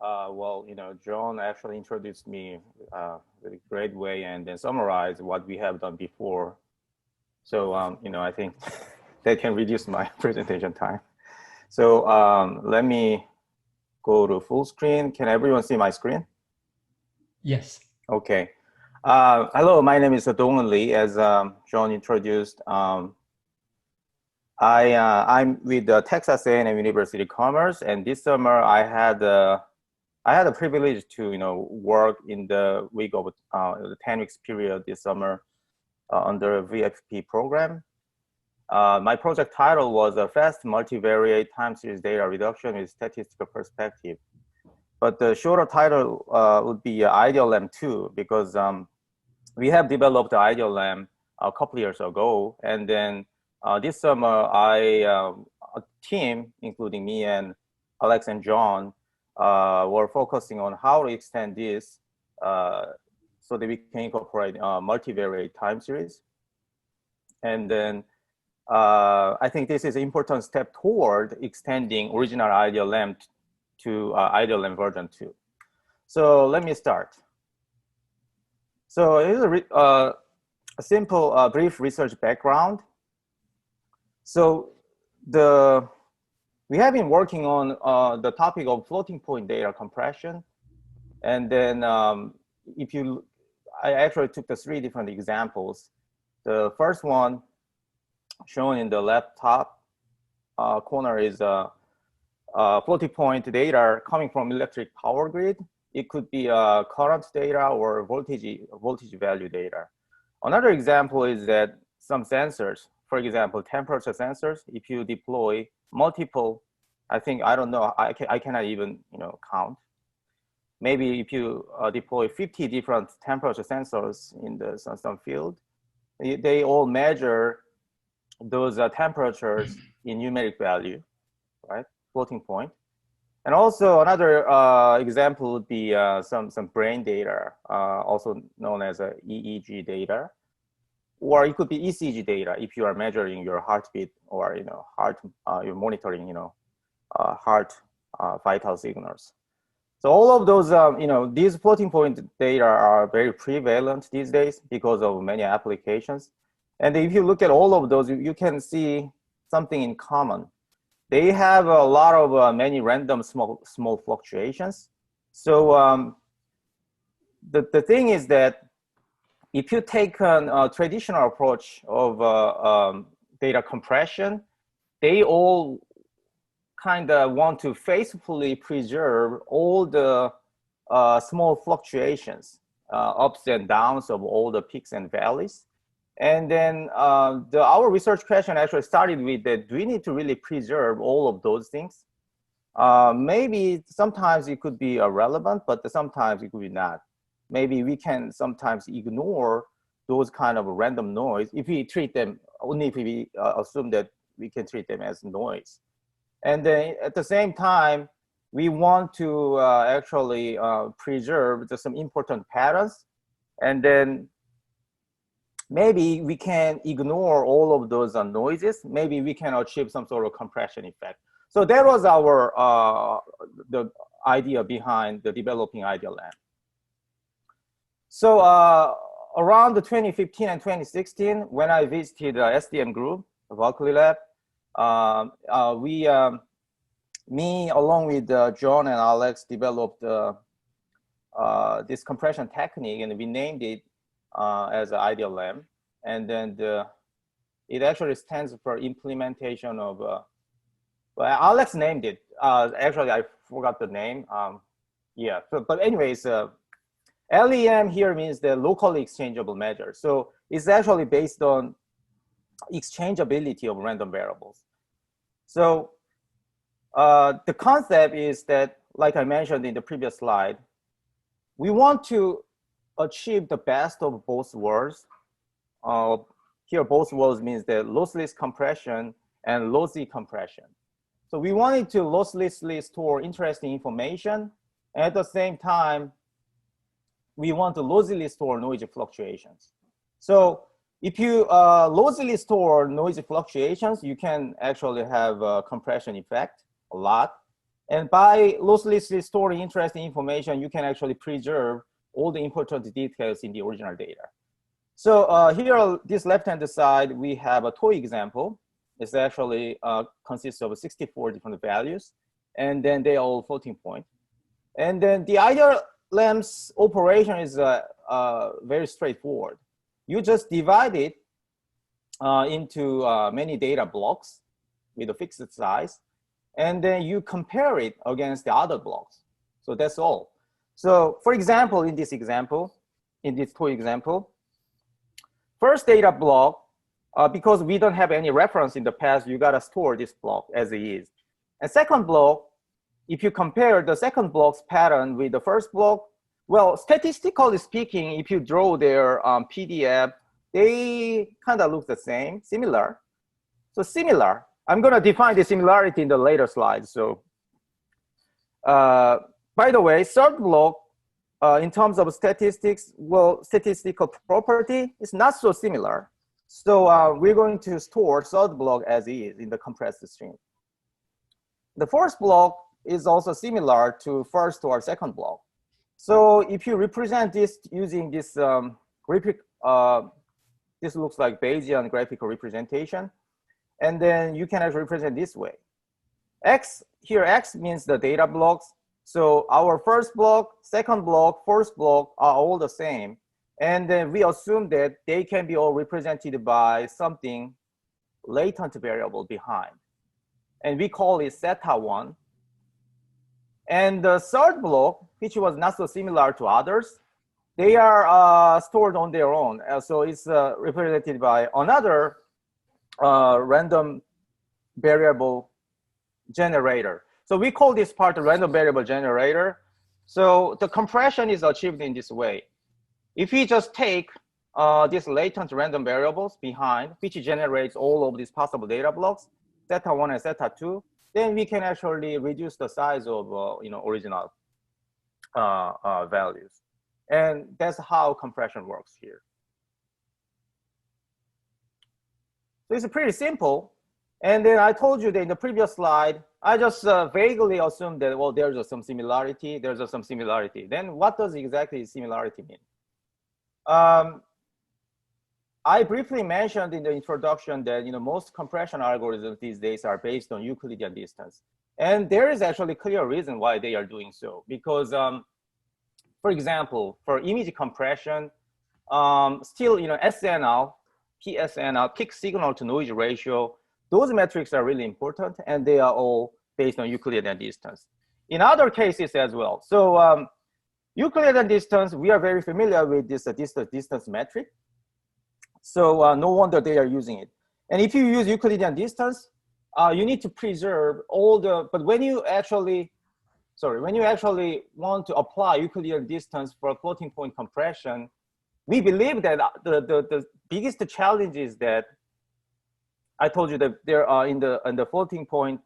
Well, John actually introduced me in a great way and then summarized what we have done before. So, I think that can reduce my presentation time. So let me go to full screen. Can everyone see my screen? Yes. Okay. Hello, my name is Dongeun Lee. As John introduced, I'm with Texas A&M University of Commerce, and this summer I had the privilege to work in the week of the 10 weeks period this summer under a VFP program. My project title was a fast multivariate time series data reduction with statistical perspective. But the shorter title would be IDEALEM 2, because we have developed the IDEALEM a couple of years ago. And then this summer, a team, including me and Alex and John, were focusing on how to extend this so that we can incorporate multivariate time series. And then I think this is an important step toward extending original IDEALEM to IDEALEM version 2. So let me start. So here's a simple, brief research background. So we have been working on the topic of floating point data compression. And then I actually took the 3 different examples. The first one shown in the left top corner is floating point data coming from electric power grid. It could be current data or voltage value data. Another example is that some sensors, for example, temperature sensors, if you deploy multiple, I don't know, I cannot even count. Maybe if you deploy 50 different temperature sensors in some field, they all measure those temperatures in numeric value, right? Floating point. And also another example would be some brain data, also known as EEG data, or it could be ECG data if you are measuring your heartbeat or you're monitoring heart vital signals. So all of those these floating point data are very prevalent these days because of many applications. And if you look at all of those, you can see something in common. They have a lot of many random small fluctuations. So the thing is that if you take a traditional approach of data compression, they all kind of want to faithfully preserve all the small fluctuations, ups and downs of all the peaks and valleys. And then our research question actually started with that, do we need to really preserve all of those things? Maybe sometimes it could be relevant, but sometimes it could be not. Maybe we can sometimes ignore those kind of random noise if we treat them, only if we assume that we can treat them as noise. And then at the same time, we want to actually preserve some important patterns. And then maybe we can ignore all of those noises. Maybe we can achieve some sort of compression effect. So that was our the idea behind the developing IDEALEM. So around 2015 and 2016, when I visited the SDM group, the Berkeley lab, me along with John and Alex developed this compression technique, and we named it as IDEALEM. And then it actually stands for implementation of, well, Alex named it. Actually, I forgot the name. Yeah, but anyways, LEM here means the locally exchangeable measure. So it's actually based on exchangeability of random variables. So the concept is that, like I mentioned in the previous slide, we want to achieve the best of both worlds. Here, both worlds means the lossless compression and lossy compression. So we wanted to losslessly store interesting information, and at the same time, we want to lossily store noisy fluctuations. So if you lossily store noisy fluctuations, you can actually have a compression effect a lot. And by losslessly storing interesting information, you can actually preserve all the important details in the original data. So here, this left-hand side, we have a toy example. It's actually consists of 64 different values, and then they are all floating point. And then the IDEALEM's operation is very straightforward. You just divide it into many data blocks with a fixed size, and then you compare it against the other blocks. So that's all. So for example, in this toy example, first data block, because we don't have any reference in the past, you gotta store this block as it is. And second block, if you compare the second block's pattern with the first block, well, statistically speaking, if you draw their PDF, they kind of look the same, similar. So similar, I'm gonna define the similarity in the later slides. So by the way, third block, in terms of statistics, well, statistical property is not so similar. So we're going to store third block as is in the compressed string. The fourth block is also similar to first or second block. So if you represent this using this this looks like Bayesian graphical representation, and then you can actually represent this way. X means the data blocks. So our first block, second block, fourth block are all the same. And then we assume that they can be all represented by something latent variable behind. And we call it theta 1. And the third block, which was not so similar to others, they are stored on their own. So it's represented by another random variable generator. So we call this part the random variable generator. So the compression is achieved in this way. If we just take these latent random variables behind, which generates all of these possible data blocks, theta 1 and theta 2, then we can actually reduce the size of original values. And that's how compression works here. So it's pretty simple. And then I told you that in the previous slide, I just vaguely assumed that, well, there's some similarity, there's some similarity. Then what does exactly similarity mean? I briefly mentioned in the introduction that most compression algorithms these days are based on Euclidean distance. And there is actually a clear reason why they are doing so. Because, for example, for image compression, still, SNL, PSNL, peak signal to noise ratio, those metrics are really important, and they are all based on Euclidean distance. In other cases as well. So Euclidean distance, we are very familiar with this distance metric. So no wonder they are using it. And if you use Euclidean distance, you need to preserve all the, but when you actually want to apply Euclidean distance for floating point compression, we believe that the biggest challenge is that I told you that there are in the floating point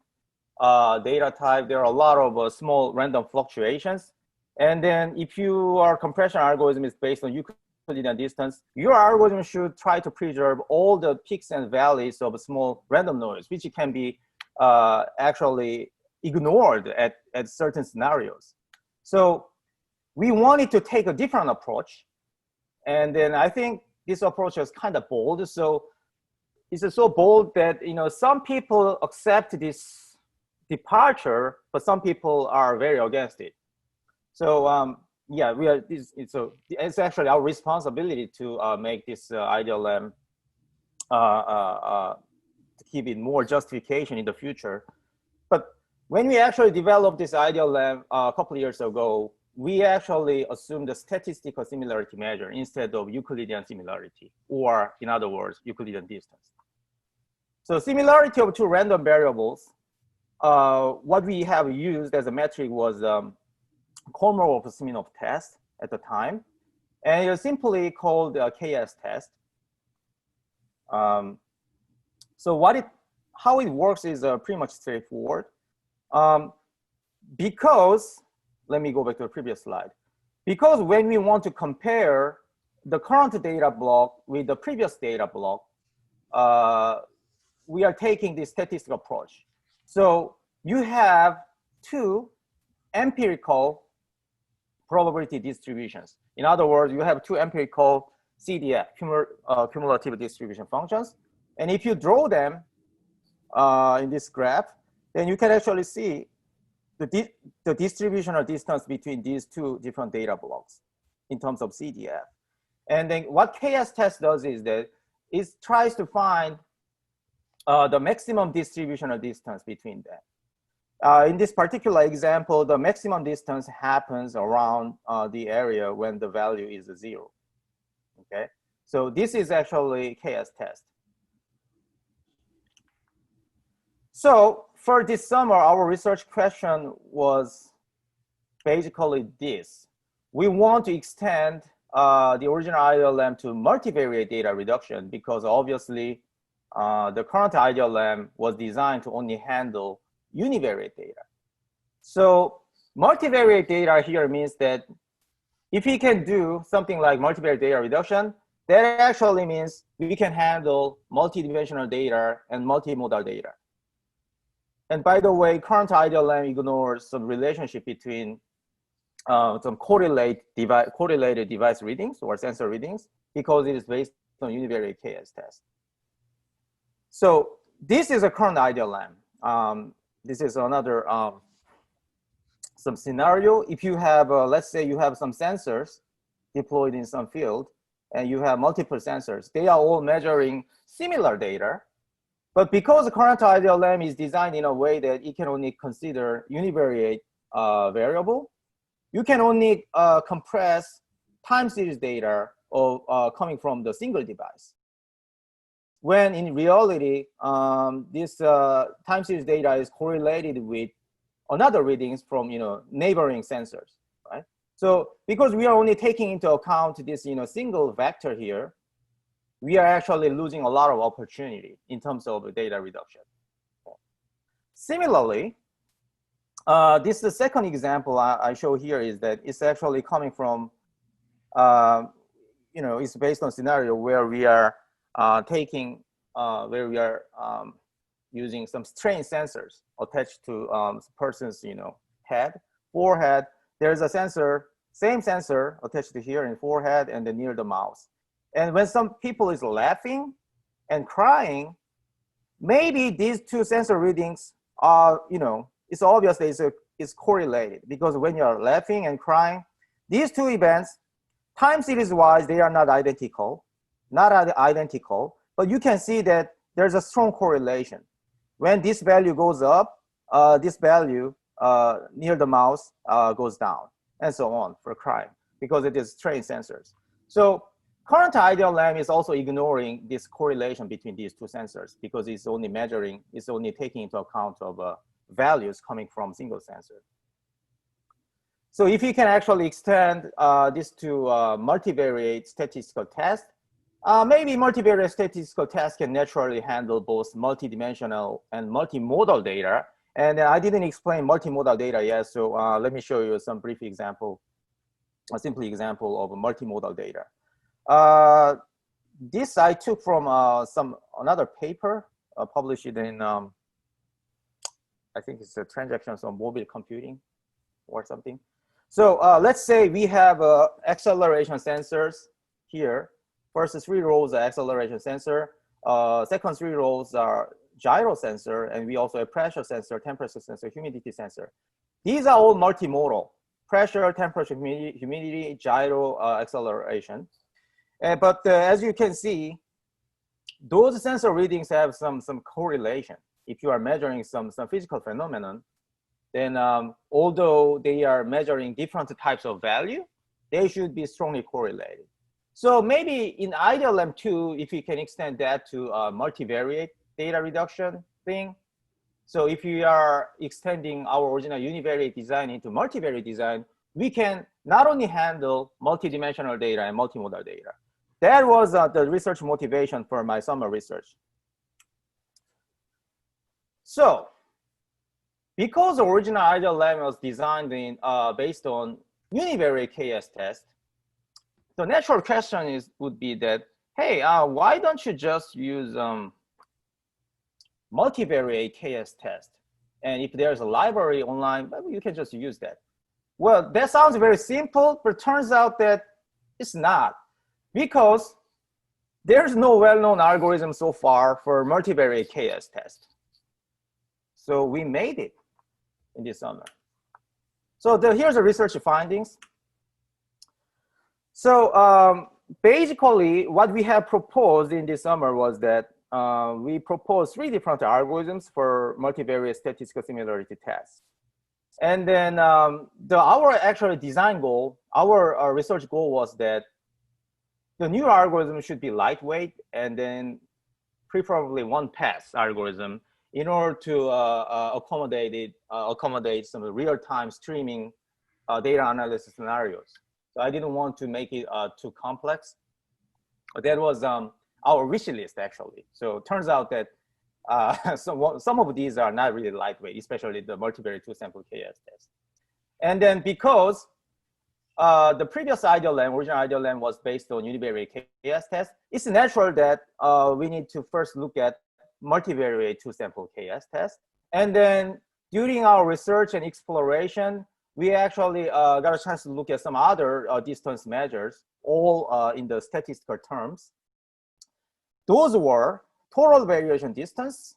data type, there are a lot of small random fluctuations. And then if your compression algorithm is based on Euclidean distance, your algorithm should try to preserve all the peaks and valleys of a small random noise, which can be actually ignored at certain scenarios. So we wanted to take a different approach. And then I think this approach is kind of bold. So it's so bold that some people accept this departure, but some people are very against it. So yeah, it's actually our responsibility to make this IDEALEM to give it more justification in the future. But when we actually developed this IDEALEM a couple of years ago, we actually assumed a statistical similarity measure instead of Euclidean similarity, or in other words, Euclidean distance. So similarity of two random variables, what we have used as a metric was Kolmogorov-Smirnov test at the time, and it's simply called the KS test. So how it works is pretty much straightforward. Because, let me go back to the previous slide. Because when we want to compare the current data block with the previous data block, we are taking this statistical approach. So you have two empirical probability distributions. In other words, you have two empirical CDF, cumulative distribution functions. And if you draw them in this graph, then you can actually see the distributional distance between these two different data blocks in terms of CDF. And then what KS test does is that it tries to find the maximum distributional distance between them. In this particular example, the maximum distance happens around the area when the value is 0. Okay, so this is actually KS test. So for this summer, our research question was basically this. We want to extend the original IDEALEM to multivariate data reduction because obviously the current IDEALEM was designed to only handle univariate data. So multivariate data here means that if we can do something like multivariate data reduction, that actually means we can handle multidimensional data and multimodal data. And by the way, current IDEALEM ignores some relationship between some correlated device readings or sensor readings because it is based on univariate KS test. So this is a current IDEALEM. This is another some scenario. If you have, let's say you have some sensors deployed in some field and you have multiple sensors, they are all measuring similar data. But because the current IDEALEM is designed in a way that it can only consider univariate variable, you can only compress time series data of, coming from the single device. When in reality, this time series data is correlated with another readings from neighboring sensors, right? So because we are only taking into account this single vector here, we are actually losing a lot of opportunity in terms of data reduction. Similarly, this is the second example I show here is that it's actually coming from, it's based on scenario where we are using some strain sensors attached to person's head, forehead. There's a sensor, same sensor attached to here in forehead and then near the mouth. And when some people is laughing and crying, maybe these two sensor readings are, it's obvious that it's correlated because when you're laughing and crying, these two events, time series wise, they are not identical, but you can see that there's a strong correlation. When this value goes up, this value near the mouth goes down, and so on for crying because it is trained sensors. So current IDEALEM is also ignoring this correlation between these two sensors because it's only taking into account of values coming from single sensor. So if you can actually extend this to multivariate statistical test, maybe multivariate statistical test can naturally handle both multidimensional and multimodal data. And I didn't explain multimodal data yet, so let me show you some brief example, a simple example of multimodal data. This I took from another paper published in, I think it's a transactions on mobile computing or something. So let's say we have acceleration sensors here. First 3 rows are acceleration sensor. Second 3 rows are gyro sensor, and we also have pressure sensor, temperature sensor, humidity sensor. These are all multimodal: pressure, temperature, humidity, gyro, acceleration. But as you can see, those sensor readings have some correlation. If you are measuring some physical phenomenon, then although they are measuring different types of value, they should be strongly correlated. So maybe in IDEALEM 2, if you can extend that to multivariate data reduction thing. So if we are extending our original univariate design into multivariate design, we can not only handle multidimensional data and multimodal data. That was the research motivation for my summer research. So because the original IDEALEM was designed based on univariate KS test, the natural question would be that, hey, why don't you just use multivariate KS test And if there's a library online, you can just use that. Well, that sounds very simple, but turns out that it's not, because there's no well-known algorithm so far for multivariate KS test. So we made it in this summer. So here's the research findings. So basically, what we have proposed in this summer was that we proposed 3 different algorithms for multivariate statistical similarity tests. And then our actual design goal, our research goal was that the new algorithm should be lightweight and then preferably one-pass algorithm in order to accommodate some real-time streaming data analysis scenarios. So I didn't want to make it too complex. But that was our wish list, actually. So it turns out that some of these are not really lightweight, especially the multivariate two-sample KS test. And then because the previous original IDEALEM was based on univariate KS test, it's natural that we need to first look at multivariate two-sample KS test. And then during our research and exploration, we actually got a chance to look at some other distance measures, all in the statistical terms. Those were total variation distance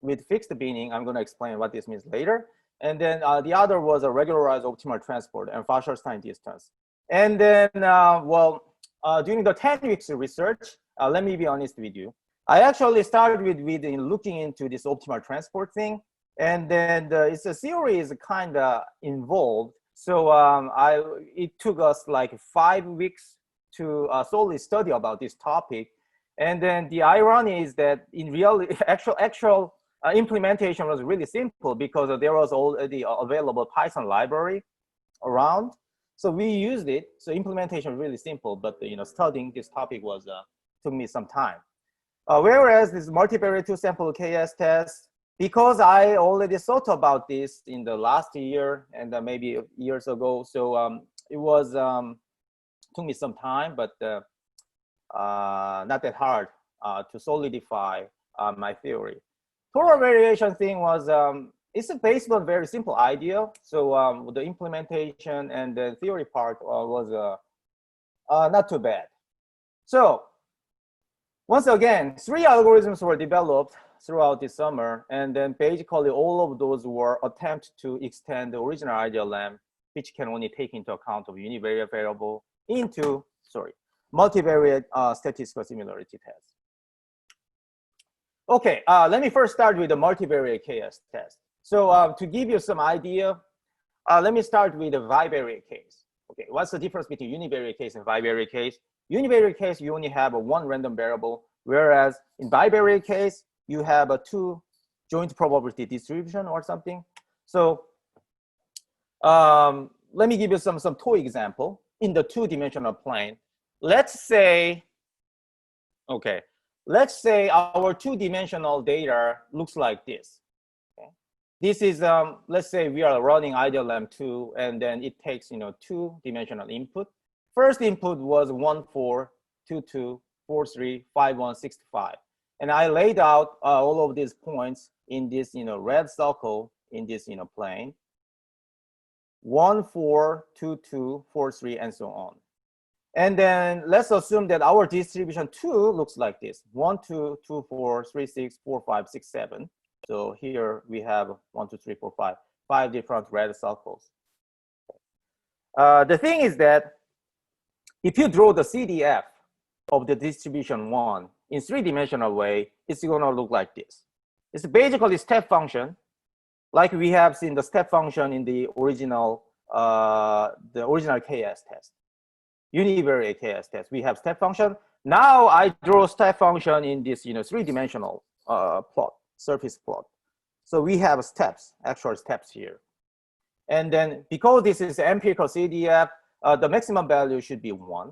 with fixed binning. I'm going to explain what this means later. And then the other was a regularized optimal transport and Wasserstein distance. And then, during the 10 weeks of research, let me be honest with you. I actually started with looking into this optimal transport thing. And then it's a series kind of involved. So it took us like 5 weeks to solely study about this topic. And then the irony is that in actual implementation was really simple because there was already available Python library around. So we used it. So implementation was really simple, but studying this topic was took me some time. Whereas this multivariate two-sample KS test, because I already thought about this in the last year and maybe years ago, so it was took me some time, but not that hard to solidify my theory. Total variation thing was it's based on very simple idea. So the implementation and the theory part was not too bad. So once again, 3 algorithms were developed throughout the summer, and then basically all of those were attempts to extend the original IDEALEM, which can only take into account of univariate variable, into multivariate statistical similarity test. Okay, let me first start with the multivariate KS test. So to give you some idea, let me start with the bivariate case. Okay, what's the difference between univariate case and bivariate case? Univariate case, you only have one random variable, whereas in bivariate case, you have a 2 joint probability distribution or something. So let me give you some toy example in the 2-dimensional plane. Let's say our 2-dimensional data looks like this. Okay? This is, let's say we are running IDEALEM 2, and then it takes 2-dimensional input. First input was 1, 4, 2, 2, 4, 3, 5, 1, 6, 5. And I laid out all of these points in this red circle in this plane. 1, 4, 2, 2, 4, 3, and so on. And then let's assume that our distribution 2 looks like this: 1, 2, 2, 4, 3, 6, 4, 5, 6, 7. So here we have 1, 2, 3, 4, 5 different red circles. The thing is that if you draw the CDF of the distribution 1 in 3-dimensional way, it's going to look like this. It's basically step function, like we have seen the step function in the original KS test, univariate KS test. We have step function. Now I draw step function in this 3-dimensional plot, surface plot. So we have steps, actual steps here. And then because this is empirical CDF, the maximum value should be 1.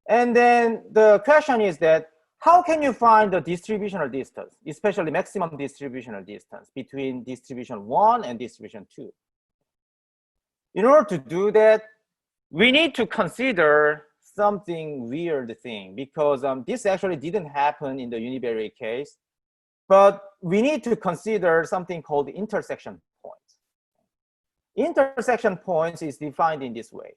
And then the question is that how can you find the distributional distance, especially maximum distributional distance between distribution 1 and distribution 2? In order to do that, we need to consider something weird thing, because this actually didn't happen in the univariate case, But we need to consider something called intersection points. Intersection points is defined in this way.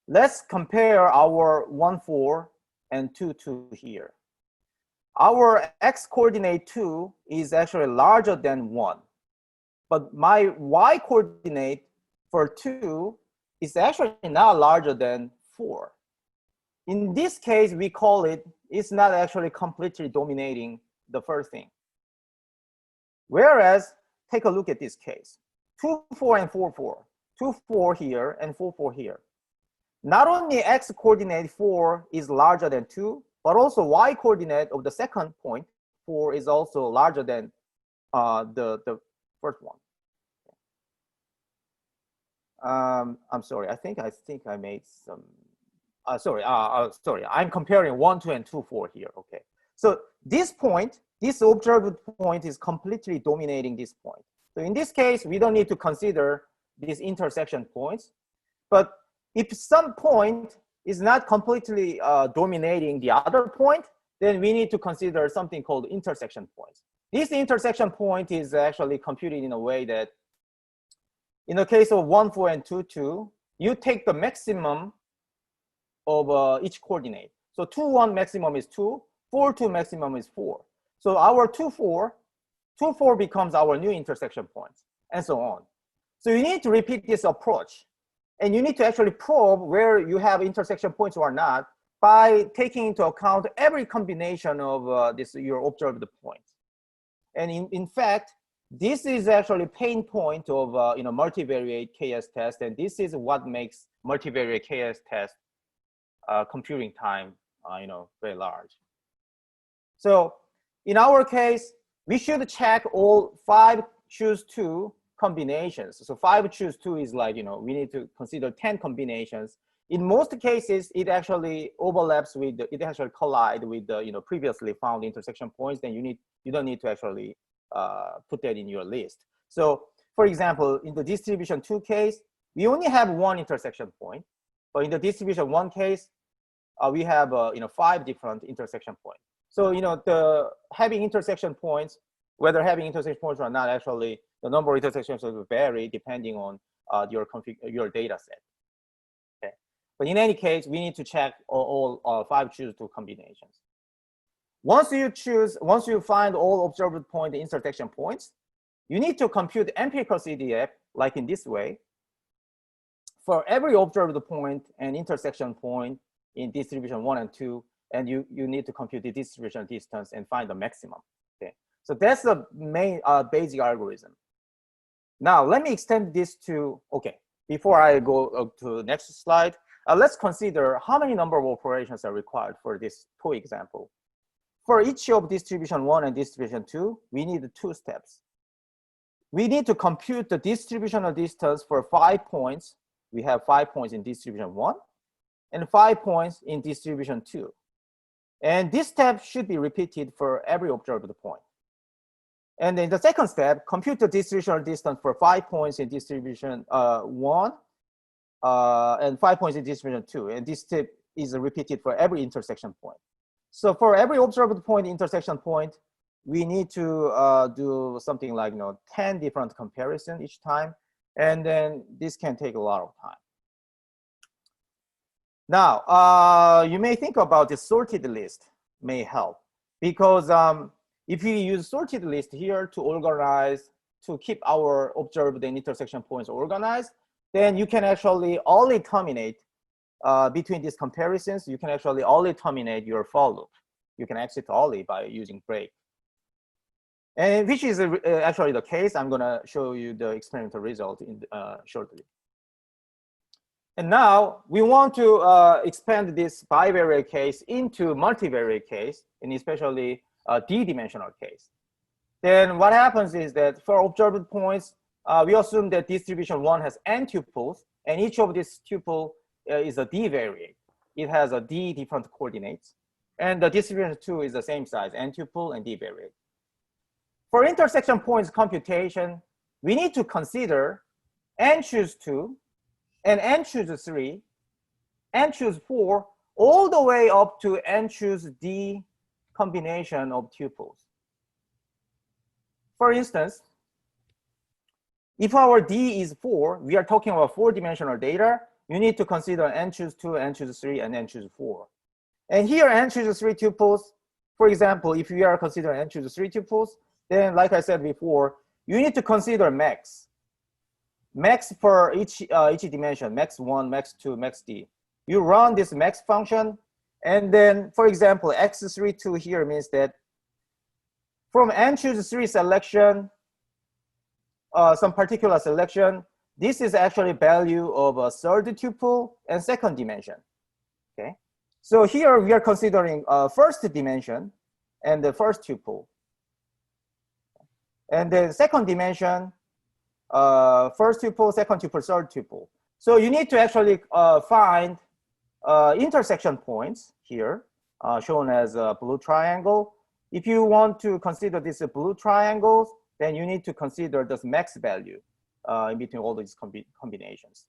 Let's compare our 1, 4 and 2, 2 here. Our x coordinate 2 is actually larger than 1. But my y coordinate for 2 is actually not larger than 4. In this case, we call it, it's not actually completely dominating the first thing. Whereas, take a look at this case. 2, 4 and 4, 4. 2, 4 here and 4, 4 here. Not only x coordinate 4 is larger than 2, but also y coordinate of the second point 4 is also larger than the first one. I'm sorry. I think I made some. Sorry. I'm comparing 1, 2, and 2, 4 here. Okay. So this point, this observed point, is completely dominating this point. So in this case, we don't need to consider these intersection points. But if some point is not completely dominating the other point, then we need to consider something called intersection points. This intersection point is actually computed in a way that, in the case of 1, 4, and 2, 2, you take the maximum of each coordinate. So 2, 1 maximum is 2, 4, 2 maximum is 4. So our 2, 4 becomes our new intersection points, and so on. So you need to repeat this approach. And you need to actually probe where you have intersection points or not by taking into account every combination of your observed points. And in fact, this is actually pain point of multivariate KS test, and this is what makes multivariate KS test computing time very large. So in our case, we should check all 5 choose 2 combinations. So 5 choose 2 is like, we need to consider 10 combinations. In most cases, it actually overlaps with, it actually collide with the previously found intersection points. Then you don't need to actually put that in your list. So for example, in the distribution 2 case, we only have 1 intersection point. But in the distribution 1 case, we have 5 different intersection points. So the having intersection points, whether having intersection points or not, actually the number of intersections will vary depending on your data set. Okay, but in any case, we need to check all 5 choose 2 combinations. Once you find all observed point intersection points, you need to compute empirical CDF like in this way for every observed point and intersection point in distribution 1 and 2, and you need to compute the distribution distance and find the maximum. Okay, so that's the main basic algorithm. Now let me extend this to, okay, before I go to the next slide, let's consider how many number of operations are required for this toy example. For each of distribution 1 and distribution 2, we need 2 steps. We need to compute the distributional distance for 5 points. We have 5 points in distribution 1 and 5 points in distribution 2. And this step should be repeated for every observed point. And in the second step, compute the distributional distance for 5 points in distribution 1 and 5 points in distribution 2. And this step is repeated for every intersection point. So for every observed point, intersection point, we need to do something like 10 different comparisons each time. And then this can take a lot of time. Now, you may think about the sorted list may help, because if you use sorted list here to organize, to keep our observed and intersection points organized, then you can actually only terminate between these comparisons. You can actually only terminate your for loop. You can exit only by using break. And which is actually the case. I'm going to show you the experimental result shortly. And now we want to expand this bivariate case into multivariate case, and especially d-dimensional case. Then what happens is that for observed points, we assume that distribution 1 has n tuples, and each of these tuple is a d-variate. It has a d different coordinates. And the distribution 2 is the same size, n tuple and d-variate. For intersection points computation, we need to consider n choose 2, and n choose 3, n choose 4, all the way up to n choose d combination of tuples. For instance, if our D is 4, we are talking about 4-dimensional data, you need to consider n choose 2, n choose 3, and n choose 4. And here, n choose 3 tuples, for example, if we are considering n choose 3 tuples, then like I said before, you need to consider max. Max for each dimension, max 1, max 2, max D. You run this max function, and then, for example, x32 here means that from n choose 3 selection, some particular selection, this is actually value of a third tuple and second dimension. Okay, so here we are considering first dimension and the first tuple, and then second dimension, first tuple, second tuple, third tuple. So you need to actually find intersection points here, shown as a blue triangle. If you want to consider these blue triangles, then you need to consider this max value in between all these combinations.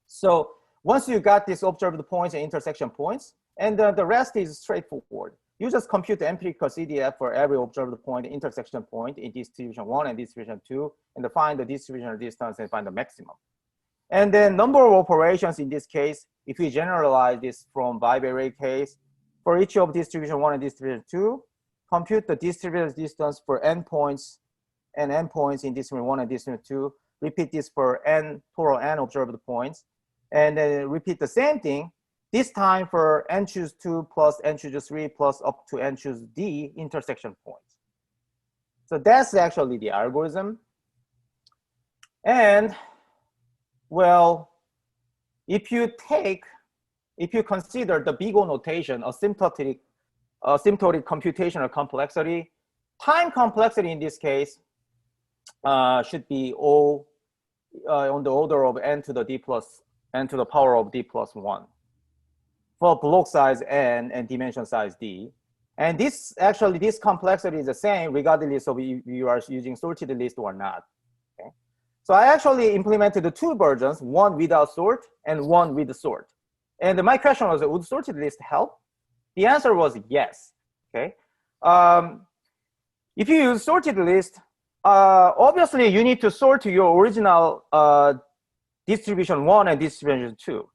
So once you got these observed points and intersection points, and the rest is straightforward. You just compute the empirical CDF for every observed point, intersection point in distribution 1 and distribution 2, and find the distribution distance and find the maximum. And then number of operations in this case, if we generalize this from bivariate case, for each of distribution 1 and distribution 2, compute the distribution distance for n points and n points in distribution 1 and distribution 2. Repeat this for total n observed points. And then repeat the same thing, this time for n choose 2 plus n choose 3 plus up to n choose D intersection points. So that's actually the algorithm. And well, if you consider the big O notation, asymptotic computational complexity, time complexity in this case should be O on the order of n to the D plus n to the power of D plus 1 for block size n and dimension size D. And this complexity is the same regardless of if you are using sorted list or not. Okay? So I actually implemented the 2 versions, one without sort and one with sort. And my question was, would sorted list help? The answer was yes. Okay. If you use sorted list, obviously you need to sort your original distribution 1 and distribution 2.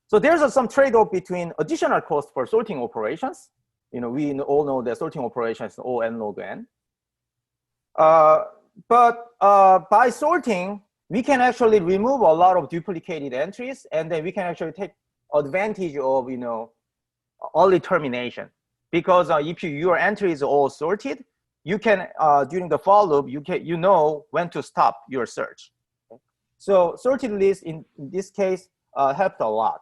So there's some trade-off between additional cost for sorting operations. You know, we all know that sorting operations is O n log n. But by sorting, we can actually remove a lot of duplicated entries, and then we can actually take advantage of, you know, early termination. Because if your entry is all sorted, you can during the for loop, you know when to stop your search. Okay? So sorted list in this case helped a lot.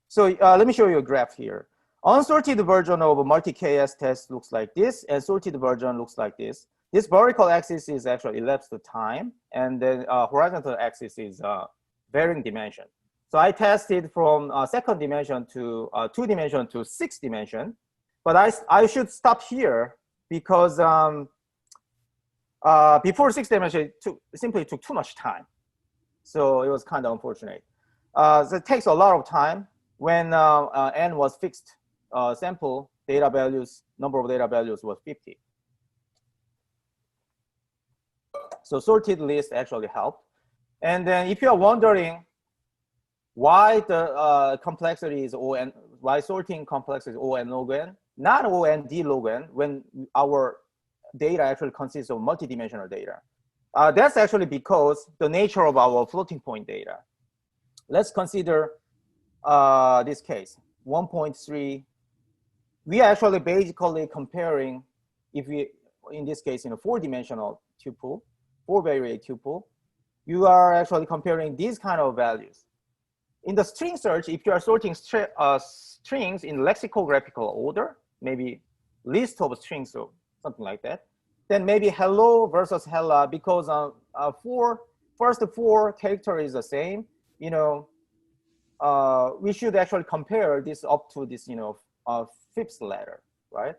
So let me show you a graph here. Unsorted version of a multi-KS test looks like this, and sorted version looks like this. This vertical axis is actually elapsed time, and then horizontal axis is varying dimension. So I tested from second dimension to 2 dimension to 6 dimension, but I should stop here because before 6 dimension it simply took too much time. So it was kind of unfortunate. So it takes a lot of time when n was fixed sample data values, number of data values was 50. So sorted list actually helped. And then if you are wondering why the complexity is O n, why sorting complexity is O n log n, not O n D log n, when our data actually consists of multidimensional data. That's actually because the nature of our floating point data. Let's consider this case, 1.3. We are actually basically comparing, if we, in this case, in a 4-dimensional tuple, 4-variate tuple, you are actually comparing these kind of values. In the string search, if you are sorting strings in lexicographical order, maybe list of strings or something like that, then maybe hello versus hella, because first 4 character is the same, you know, we should actually compare this up to this, you know, 5th letter, right?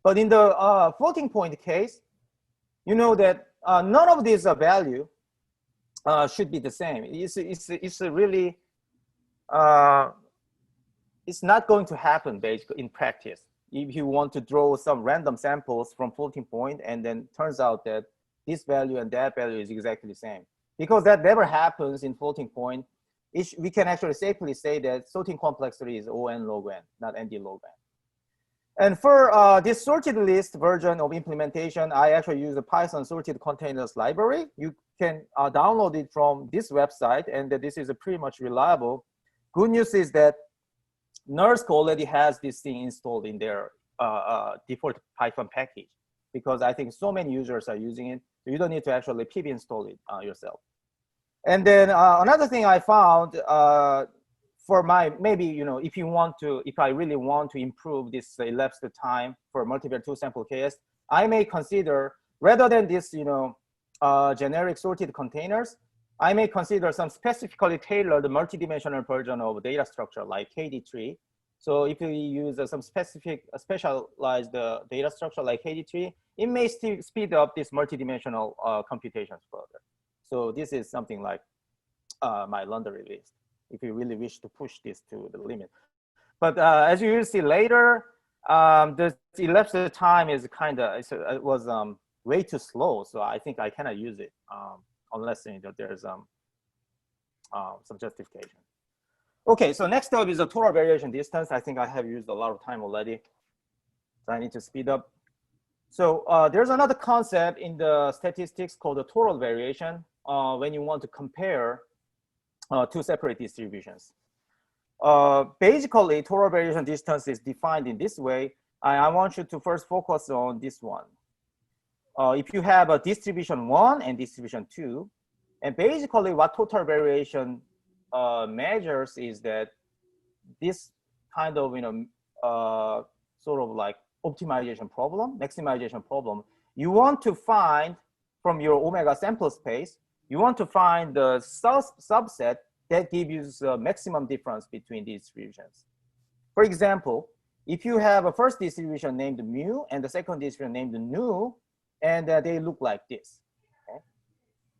But in the floating point case, you know that none of these value should be the same. It's really, it's not going to happen basically in practice. if you want to draw some random samples from floating point, and then turns out that this value and that value is exactly the same. Because that never happens in floating point, we can actually safely say that sorting complexity is O(n) log n, not ND log n. And for this sorted list version of implementation, I actually use the Python sorted containers library. You can download it from this website, and this is pretty much reliable. Good news is that NERSC already has this thing installed in their default Python package, because I think so many users are using it. You don't need to actually pip install it yourself. And then another thing I found for my, maybe, if I really want to improve this elapsed time for multivariate two-sample KS, I may consider, rather than this, generic sorted containers, I may consider some specifically tailored multidimensional version of data structure like KD3. So if you use some specialized data structure like KD3, it may still speed up this multidimensional computations further. So this is something like my laundry list, if you really wish to push this to the limit. But as you will see later, the elapsed time is it was way too slow. So I think I cannot use it unless there's some justification. Okay, so next up is the total variation distance. I think I have used a lot of time already, so I need to speed up. So there's another concept in the statistics called the total variation when you want to compare two separate distributions. Basically, total variation distance is defined in this way. I want you to first focus on this one. If you have a distribution 1 and distribution 2, and basically what total variation measures is that this kind of sort of like optimization problem, maximization problem, you want to find from your omega sample space, you want to find the subset that gives you the maximum difference between these distributions. For example, if you have a first distribution named mu and the second distribution named nu, and they look like this, okay?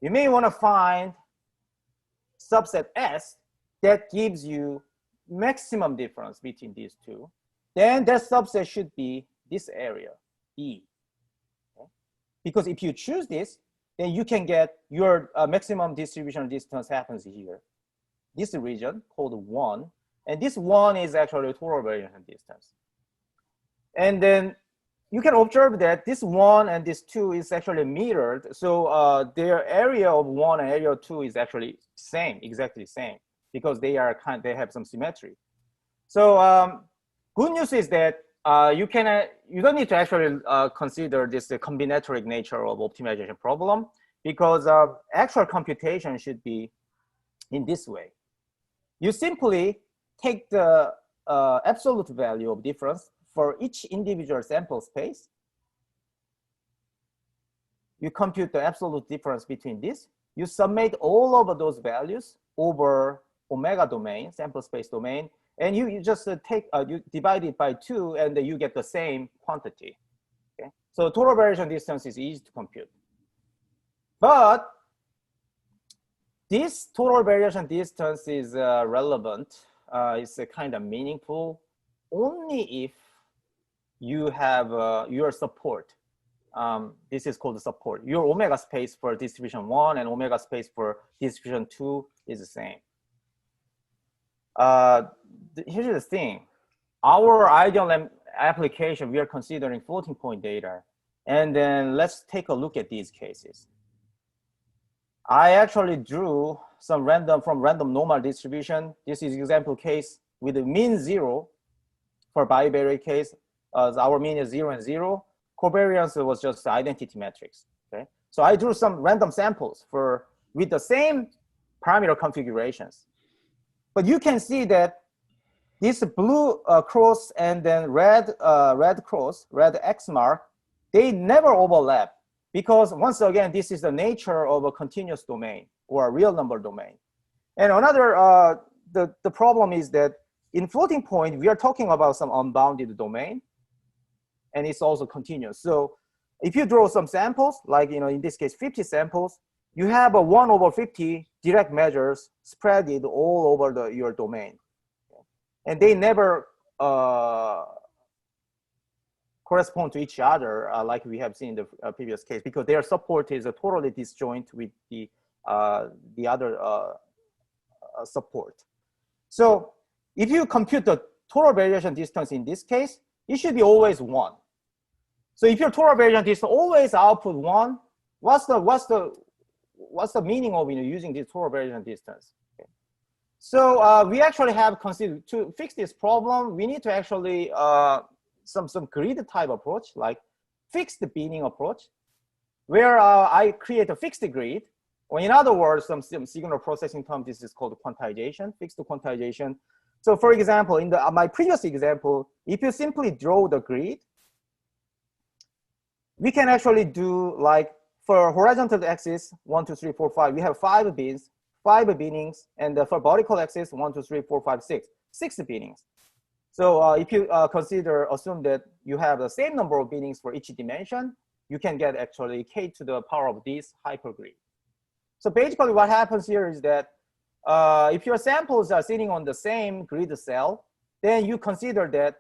You may want to find subset S that gives you maximum difference between these two. Then that subset should be this area, E. Okay? Because if you choose this, then you can get your maximum distribution distance happens here. This region called 1, and this 1 is actually total variation distance. And then you can observe that this 1 and this 2 is actually mirrored. So their area of 1 and area of 2 is actually same, exactly same, because they have some symmetry. So good news is that you don't need to actually consider this combinatoric nature of optimization problem, because actual computation should be in this way. You simply take the absolute value of difference for each individual sample space. You compute the absolute difference between this. You summate all of those values over omega domain, sample space domain, and you just you divide it by 2, and you get the same quantity. Okay? So total variation distance is easy to compute. But this total variation distance is relevant. It's kind of meaningful only if you have your support. This is called the support. Your omega space for distribution 1 and omega space for distribution 2 is the same. Here's the thing. Our IDEALEM application, we are considering floating point data. And then let's take a look at these cases. I actually drew some from random normal distribution. This is example case with a mean 0 for bivariate case. Our mean is 0 and 0. Covariance was just identity matrix. Okay, so I drew some random samples with the same parameter configurations. But you can see that this blue cross and then red cross, red X mark, they never overlap, because once again, this is the nature of a continuous domain or a real number domain. And another, the problem is that in floating point, we are talking about some unbounded domain, and it's also continuous. So if you draw some samples, like in this case 50 samples, you have a 1/50 direct measures spread it all over your domain, and they never correspond to each other, like we have seen in the previous case, because their support is totally disjoint with the other support. So if you compute the total variation distance in this case, it should be always 1. So if your total variation distance always output 1, what's the meaning of using this total variation distance? Okay. So we actually have considered to fix this problem. We need to actually some grid type approach, like fixed binning approach, where I create a fixed grid. Or in other words, some signal processing term, this is called quantization, fixed quantization. So for example, in my previous example, if you simply draw the grid, we can actually do like for horizontal axis 1, 2, 3, 4, 5. We have 5 bins, 5 binnings, and for vertical axis 1, 2, 3, 4, 5, 6 binnings. So if you assume that you have the same number of binnings for each dimension, you can get actually k to the power of this hypergrid. So basically what happens here is that if your samples are sitting on the same grid cell, then you consider that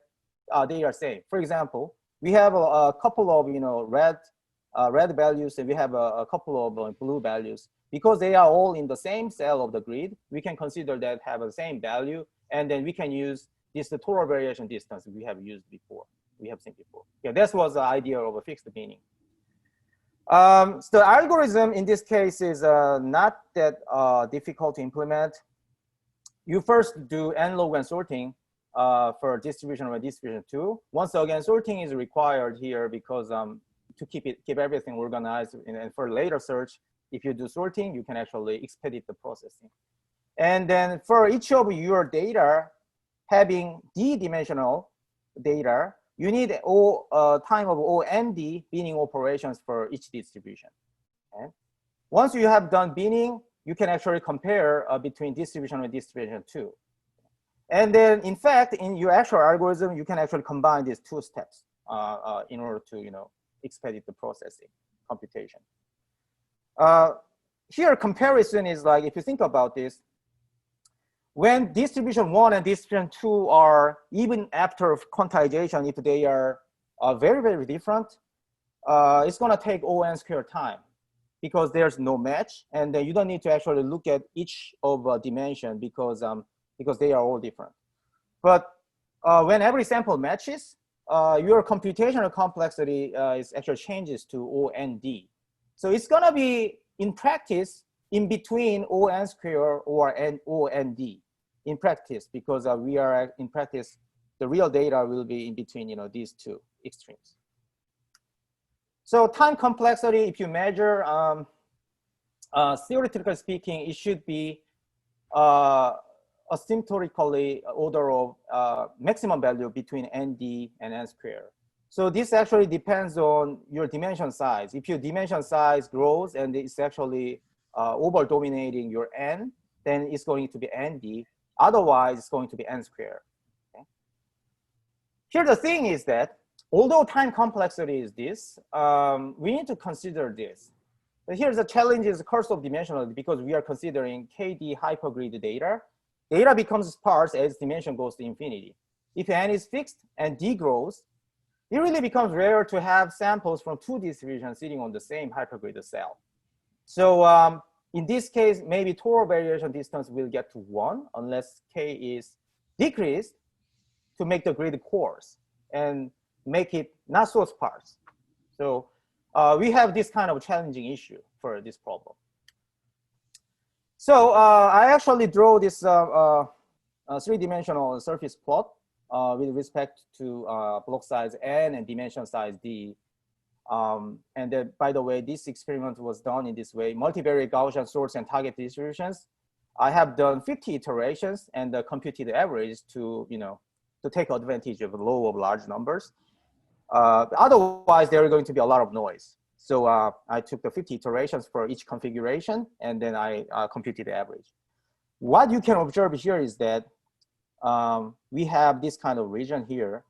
they are same. For example, we have a couple of red values, and we have a couple of blue values. Because they are all in the same cell of the grid, we can consider that have the same value, and then we can use this the total variation distance we have used before. We have seen before. Yeah, that was the idea of a fixed binning. So the algorithm in this case is not that difficult to implement. You first do n-log n sorting for distribution 1, distribution 2. Once again, sorting is required here because to keep everything organized, and for later search, if you do sorting, you can actually expedite the processing. And then for each of your data having d-dimensional data, you need time of OND binning operations for each distribution. Okay? Once you have done binning, you can actually compare between distribution and distribution 2. And then, in fact, in your actual algorithm, you can actually combine these 2 steps in order to expedite the processing computation. Here, comparison is like, if you think about this, when distribution 1 and distribution 2 are, even after quantization, if they are very, very different, it's going to take ON squared time because there's no match. And then you don't need to actually look at each of dimension because they are all different. But when every sample matches, your computational complexity is actually changes to OND. So it's going to be, in practice, in between ON squared or OND. In practice, because we are in practice, the real data will be in between these 2 extremes. So time complexity, if you measure, theoretically speaking, it should be asymptotically order of maximum value between ND and N squared. So this actually depends on your dimension size. If your dimension size grows and it's actually over dominating your N, then it's going to be ND. Otherwise, it's going to be N squared. Okay? Here, the thing is that although time complexity is this, we need to consider this. But here's the challenge is curse of dimensionality because we are considering KD hypergrid data. Data becomes sparse as dimension goes to infinity. If N is fixed and D grows, it really becomes rare to have samples from 2 distributions sitting on the same hypergrid cell. So in this case, maybe total variation distance will get to 1 unless K is decreased to make the grid coarse and make it not so sparse. So we have this kind of challenging issue for this problem. So I actually draw this 3-dimensional surface plot with respect to block size N and dimension size D. And then, by the way, this experiment was done in this way: multivariate Gaussian source and target distributions. I have done 50 iterations and computed the average to take advantage of the law of large numbers. Otherwise, there are going to be a lot of noise. So I took the 50 iterations for each configuration, and then I computed the average. What you can observe here is that we have this kind of region here.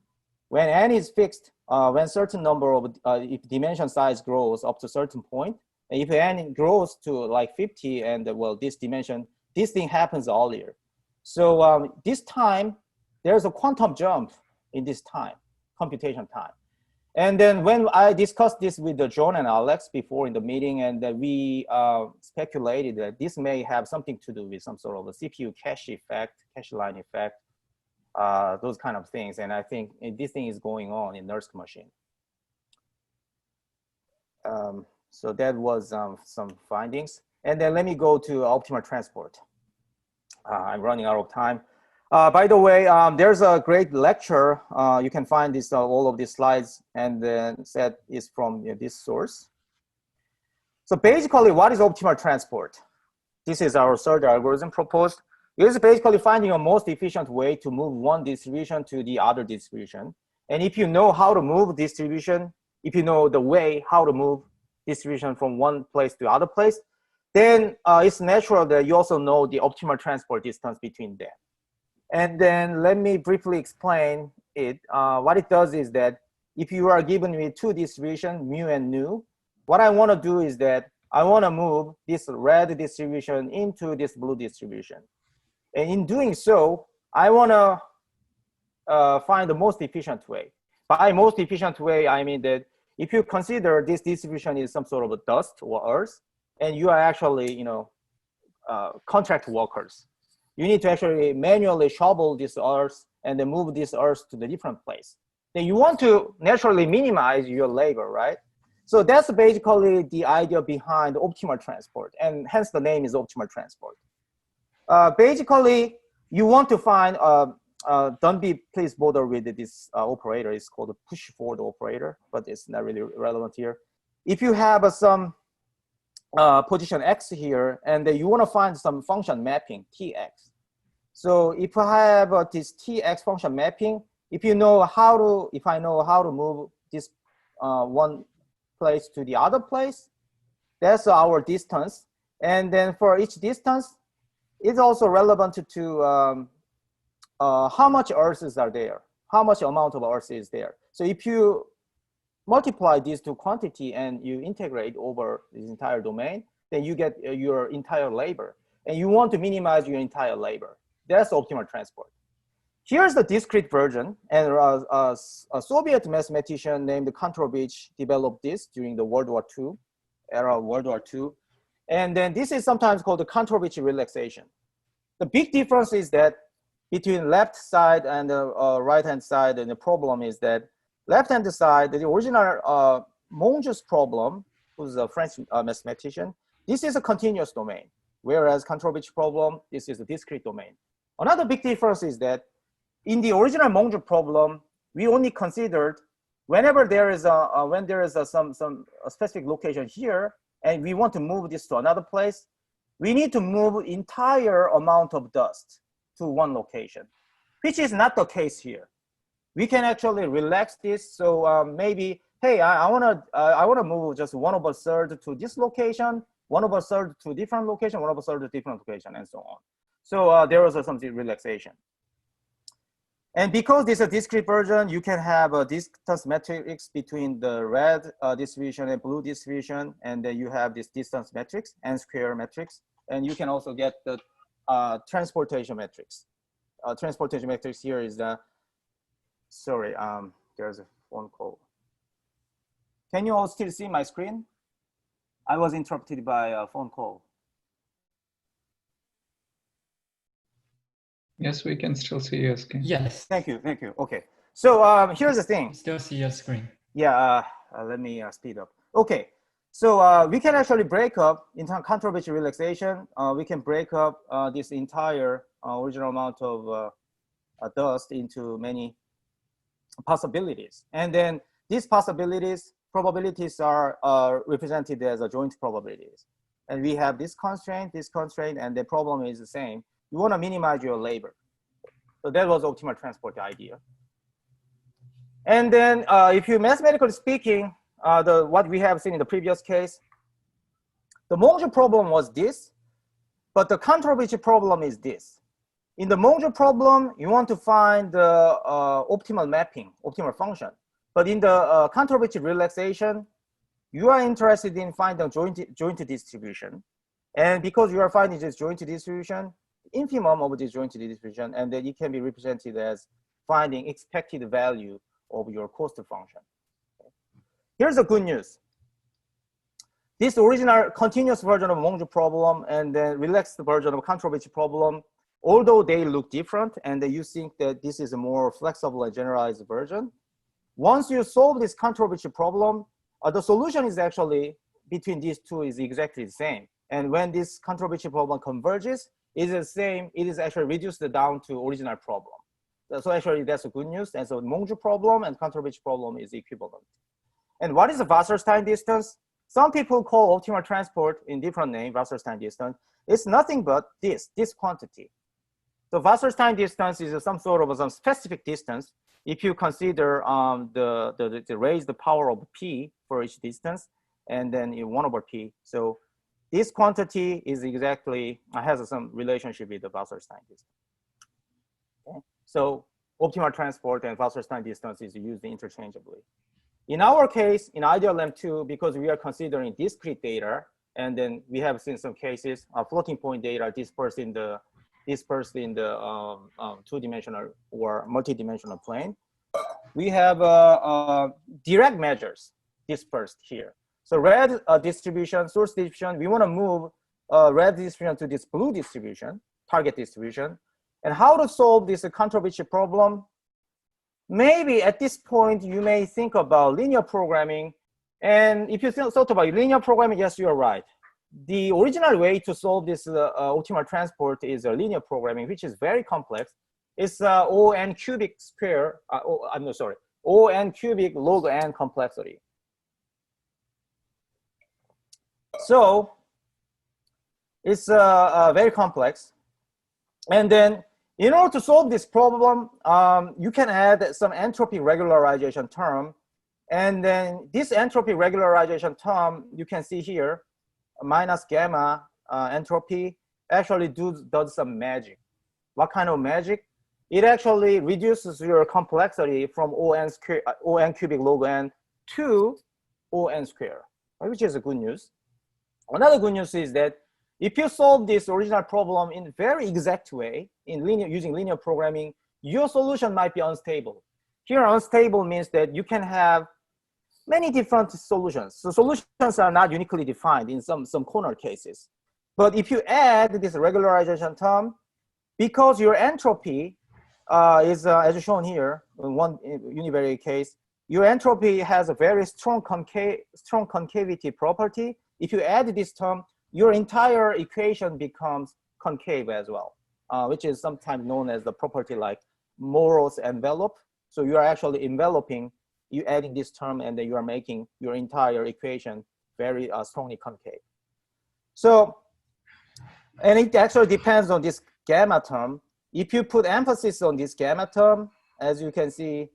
When N is fixed, when certain number of, if dimension size grows up to a certain point, and if N grows to like 50 and well, this dimension, this thing happens earlier. So this time, there's a quantum jump in this time, computation time. And then when I discussed this with John and Alex before in the meeting, and we speculated that this may have something to do with some sort of a CPU cache effect, cache line effect, those kind of things. And I think this thing is going on in NERSC machine. So that was some findings. And then let me go to optimal transport. I'm running out of time. By the way, there's a great lecture. You can find this all of these slides, and then set is from this source. So basically, what is optimal transport? This is our third algorithm proposed. It is basically finding a most efficient way to move one distribution to the other distribution. And if you know how to move distribution, if you know the way how to move distribution from one place to the other place, then it's natural that you also know the optimal transport distance between them. And then let me briefly explain it. What it does is that if you are given with two distributions, mu and nu, what I want to do is that I want to move this red distribution into this blue distribution. And in doing so, I want to find the most efficient way. By most efficient way, I mean that if you consider this distribution is some sort of a dust or earth, and you are actually, contract workers, you need to actually manually shovel this earth and then move this earth to the different place. Then you want to naturally minimize your labor, right? So that's basically the idea behind optimal transport, and hence the name is optimal transport. Basically, you want to find, don't be please bother with this operator. It's called a push forward operator, but it's not really relevant here. If you have some position x here, and you want to find some function mapping tx. So if I have this tx function mapping, if I know how to move this one place to the other place, that's our distance. And then for each distance, it's also relevant to how much earths are there, how much amount of earth is there. So if you multiply these two quantity and you integrate over this entire domain, then you get your entire labor. And you want to minimize your entire labor. That's optimal transport. Here's the discrete version. And a Soviet mathematician named Kontrovich developed this during the World War II, era of World War II. And then this is sometimes called the Kontrovich relaxation. The big difference is that between left side and the right-hand side, and the problem is that left-hand side, the original Monge's problem, who's a French mathematician, this is a continuous domain, whereas Kontrovich problem, this is a discrete domain. Another big difference is that in the original Monge problem, we only considered whenever there is some specific location here, and we want to move this to another place, we need to move entire amount of dust to one location, which is not the case here. We can actually relax this. So maybe, hey, I wanna move just 1/3 to this location, 1/3 to different location, 1/3 to different location, and so on. So there was some relaxation. And because this is a discrete version, you can have a distance matrix between the red distribution and blue distribution, and then you have this distance matrix and square matrix, and you can also get the transportation matrix. Transportation matrix here is the, sorry, there's a phone call. Can you all still see my screen? I was interrupted by a phone call. Yes, we can still see your screen. Yes. Thank you, thank you. Okay, so here's the thing. Still see your screen. Yeah, let me speed up. Okay, so we can actually break up in Kontrovich relaxation. We can break up this entire original amount of dust into many possibilities. And then these probabilities are represented as a joint probabilities. And we have this constraint, and the problem is the same. You want to minimize your labor. So that was optimal transport idea. And then if you mathematically speaking, what we have seen in the previous case, the Monge problem was this, but the Kontrovich problem is this. In the Monge problem, you want to find the optimal mapping, optimal function. But in the Kontrovich relaxation, you are interested in finding joint distribution. And because you are finding this joint distribution, infimum of this joint distribution, and then it can be represented as finding expected value of your cost function. Okay. Here's the good news. This original continuous version of Monge problem and then relaxed version of controversy problem, although they look different and you think that this is a more flexible and generalized version, once you solve this controversy problem, the solution is actually between these two is exactly the same. And when this controversy problem converges, it is the same, it is actually reduced down to original problem. So actually that's a good news. And so Monge problem and controversy problem is equivalent. And what is the Wasserstein distance? Some people call optimal transport in different name, Wasserstein distance. It's nothing but this quantity. The Wasserstein distance is some sort of some specific distance if you consider the raise the power of P for each distance, and then 1 over P. So this quantity is exactly, has some relationship with the Wasserstein distance. Okay? So optimal transport and Wasserstein distance is used interchangeably. In our case, in IDEALEM 2, because we are considering discrete data, and then we have seen some cases of floating point data dispersed in the two-dimensional or multi-dimensional plane. We have direct measures dispersed here. So red distribution, source distribution, we want to move red distribution to this blue distribution, target distribution. And how to solve this controversy problem? Maybe at this point, you may think about linear programming. And if you thought about linear programming, yes, you're right. The original way to solve this optimal transport is linear programming, which is very complex. It's O(n) cubic square, O(n) cubic log n complexity. So it's very complex. And then in order to solve this problem, you can add some entropy regularization term. And then this entropy regularization term, you can see here, minus gamma entropy actually does some magic. What kind of magic? It actually reduces your complexity from O(n) cubic log n to O(n) square, which is a good news. Another good news is that if you solve this original problem in a very exact way, using linear programming, your solution might be unstable. Here, unstable means that you can have many different solutions. So solutions are not uniquely defined in some corner cases. But if you add this regularization term, because your entropy is, as shown here, in one univariate case, your entropy has a very strong concavity property. If you add this term, your entire equation becomes concave as well, which is sometimes known as the property like Morse envelope. So you are actually enveloping, you adding this term, and then you are making your entire equation very strongly concave. So, and it actually depends on this gamma term. If you put emphasis on this gamma term, as you can see,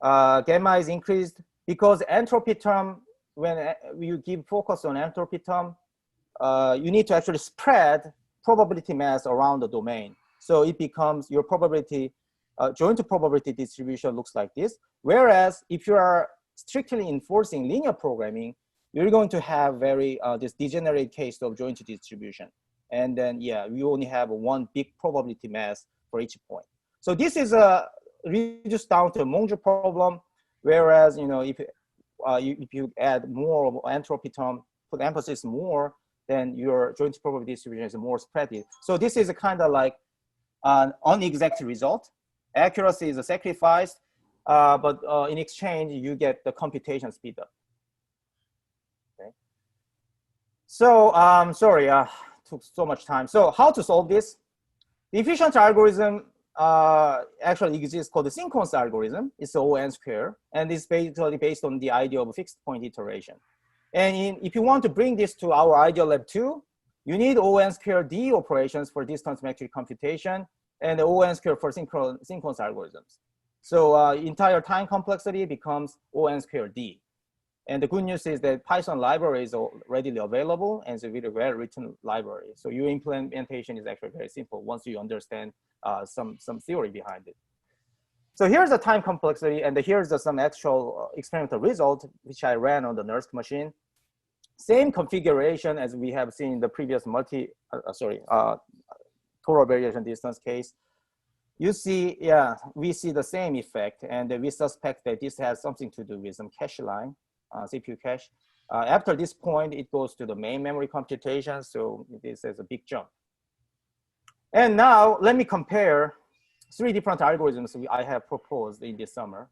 gamma is increased because entropy term, when you give focus on entropy term, you need to actually spread probability mass around the domain. So it becomes your probability, joint probability distribution looks like this. Whereas if you are strictly enforcing linear programming, you're going to have very, this degenerate case of joint distribution. And then, yeah, you only have one big probability mass for each point. So this is reduced down to a Monge problem. Whereas, you know, if you add more of entropy term, put emphasis more, then your joint probability distribution is more spread. So this is a kind of like an unexact result. Accuracy is sacrificed, but in exchange, you get the computation speed up. Okay. So, sorry, took so much time. So how to solve this? The efficient algorithm actually exists called the sequence algorithm. It's O(n) square, and it's basically based on the idea of a fixed point iteration. And if you want to bring this to our IDEALEM 2, you need O(n) square D operations for distance metric computation and O(n) square for sequence algorithms. So entire time complexity becomes O(n) square D. And the good news is that Python library is readily available and it's a very well-written library. So your implementation is actually very simple once you understand some theory behind it. So here's the time complexity, and here's some actual experimental result, which I ran on the NERSC machine. Same configuration as we have seen in the previous total variation distance case. You see, yeah, we see the same effect, and we suspect that this has something to do with some cache line. CPU cache. After this point, it goes to the main memory computation. So this is a big jump. And now let me compare 3 different algorithms I have proposed in this summer.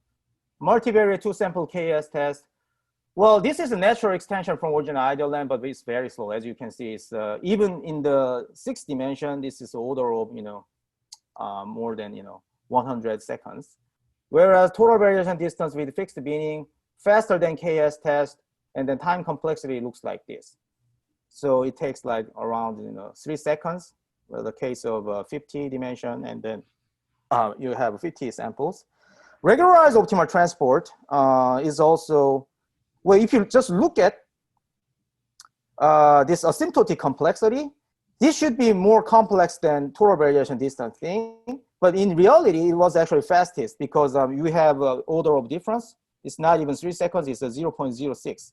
Multivariate Two-Sample KS test. Well, this is a natural extension from original IDEALEM, but it's very slow. As you can see, it's even in the 6th dimension, this is order of more than 100 seconds. Whereas total variation distance with fixed binning, faster than KS test, and then time complexity looks like this. So it takes like around 3 seconds. Well, the case of 50 dimension, and then you have 50 samples. Regularized optimal transport is also, well, if you just look at this asymptotic complexity, this should be more complex than total variation distance thing. But in reality, it was actually fastest because you have order of difference. It's not even 3 seconds, it's a 0.06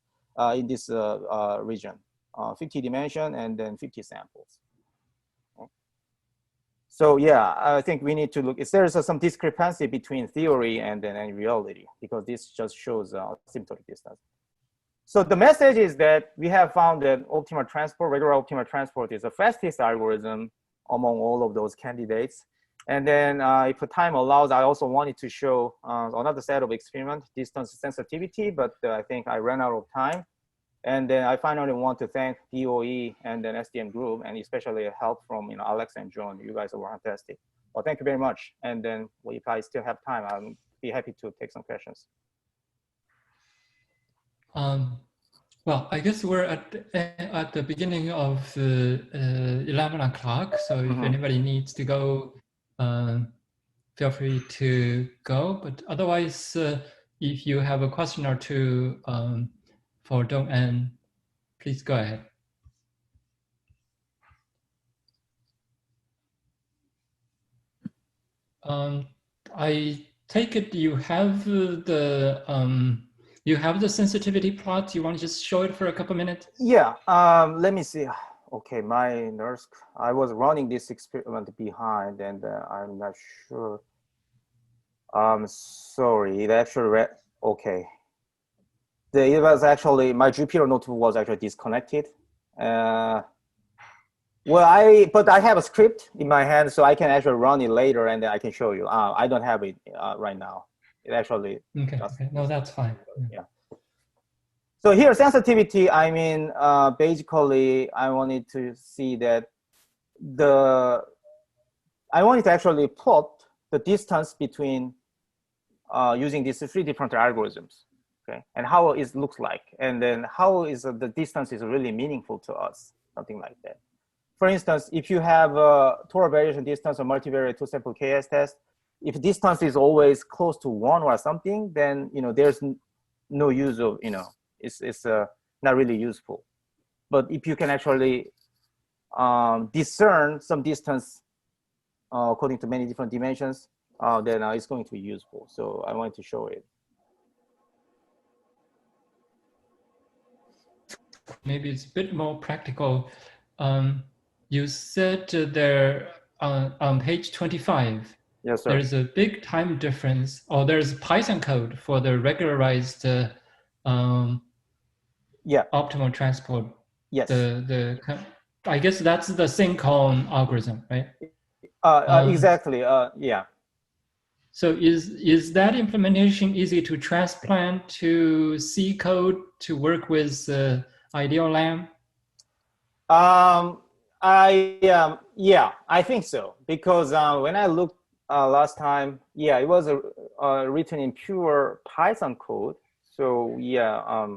in this region, 50 dimension and then 50 samples. So yeah, I think we need to look, there's some discrepancy between theory and then reality, because this just shows asymptotic distance. So the message is that we have found that optimal transport, regular optimal transport, is the fastest algorithm among all of those candidates. And then if the time allows, I also wanted to show another set of experiment, distance sensitivity, but I think I ran out of time. And then I finally want to thank DOE and then SDM group, and especially help from Alex and John. You guys were fantastic. Well, thank you very much. And then if I still have time, I'll be happy to take some questions. Well, I guess we're at the beginning of 11 o'clock. So if anybody needs to go, feel free to go. But otherwise, if you have a question or two for Dongeun, please go ahead. I take it you have the sensitivity plot. You want to just show it for a couple minutes? Yeah. Let me see. Okay, my nurse. I was running this experiment behind, and I'm not sure. Sorry. It actually okay. It was actually my Jupyter notebook was actually disconnected. Well, but I have a script in my hand, so I can actually run it later, and then I can show you. I don't have it right now. It actually. Okay. No, that's fine. Yeah. So here, sensitivity. I mean, basically, I wanted to see that I wanted to actually plot the distance between using these 3 different algorithms. Okay, and how it looks like, and then how is the distance is really meaningful to us, something like that. For instance, if you have a total variation distance or multivariate two-sample KS test, if distance is always close to 1 or something, then there's no use of it's not really useful. But if you can actually discern some distance according to many different dimensions, then it's going to be useful. So I wanted to show it. Maybe it's a bit more practical. You said there on page 25, yes, sir. There's a big time difference, or there's Python code for the regularized optimal transport. Yes. I guess that's the synchrone algorithm, right? Exactly. Yeah. So is that implementation easy to transplant to C code to work with IDEALEM? Yeah, I think so, because when I looked last time, it was written in pure Python code. So yeah,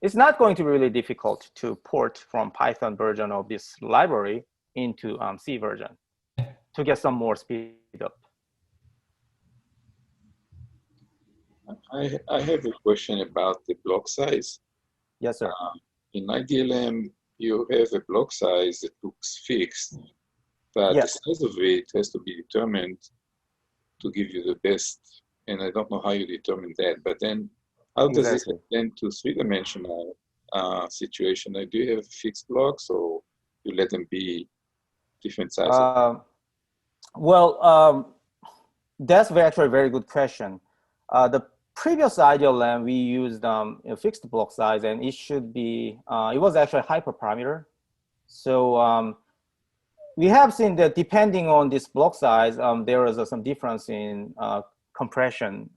it's not going to be really difficult to port from Python version of this library into C version to get some more speed up. I have a question about the block size. Yes, sir. In IDEALEM, you have a block size that looks fixed, but the size of it has to be determined to give you the best. And I don't know how you determine that. But then, how does this extend to 3-dimensional situation? Do you have fixed blocks, or you let them be different sizes? Well, that's actually a very good question. previous IDEALEM, we used fixed block size, and it should be, it was actually hyperparameter. So we have seen that depending on this block size, there is some difference in compression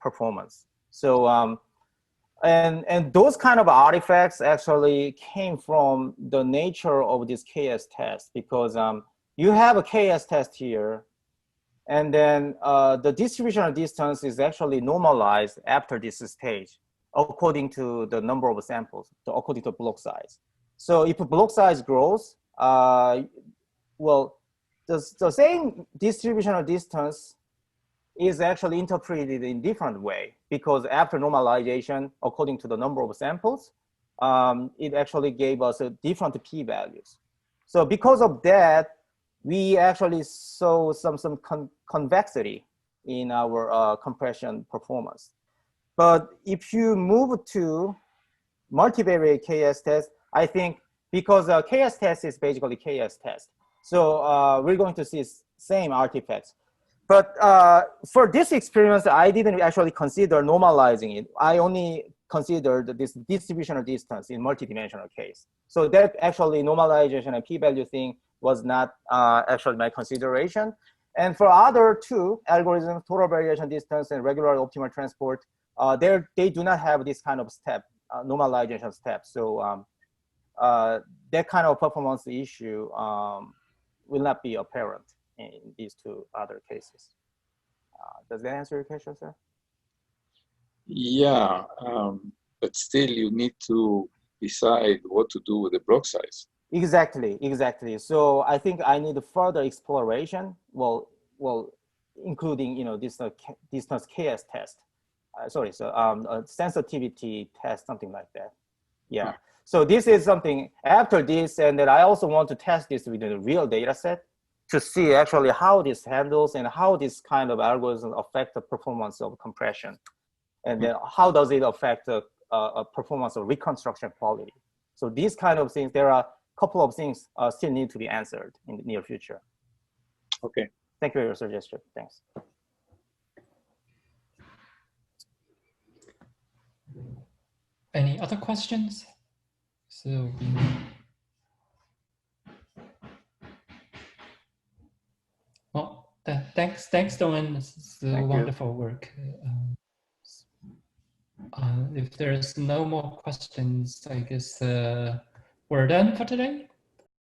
performance. So, and those kind of artifacts actually came from the nature of this KS test, because you have a KS test here, and then the distributional distance is actually normalized after this stage, according to the number of samples, according to block size. So if a block size grows, well, the same distributional distance is actually interpreted in different way, because after normalization, according to the number of samples, it actually gave us a different p-values. So because of that, we actually saw some convexity in our compression performance. But if you move to multivariate KS test, I think because KS test is basically KS test, so we're going to see same artifacts. But for this experiment, I didn't actually consider normalizing it. I only considered this distributional distance in multidimensional case. So that actually normalization and p-value thing was not actually my consideration. And for other two algorithms, total variation distance and regular optimal transport, they do not have this kind of step, normalization step. So that kind of performance issue will not be apparent in these two other cases. Does that answer your question, sir? Yeah, but still you need to decide what to do with the block size. Exactly, exactly. So I think I need further exploration. Well, including this distance KS test. Sorry, so sensitivity test, something like that. Yeah. So this is something after this, and then I also want to test this with a real data set to see actually how this handles and how this kind of algorithm affect the performance of compression, and then how does it affect the performance of reconstruction quality. So these kind of things, there are a couple of things still need to be answered in the near future. Okay. Thank you for your suggestion. Thanks. Any other questions? So, well, thanks, Dongeun. This is wonderful work. If there's no more questions, I guess we're done for today.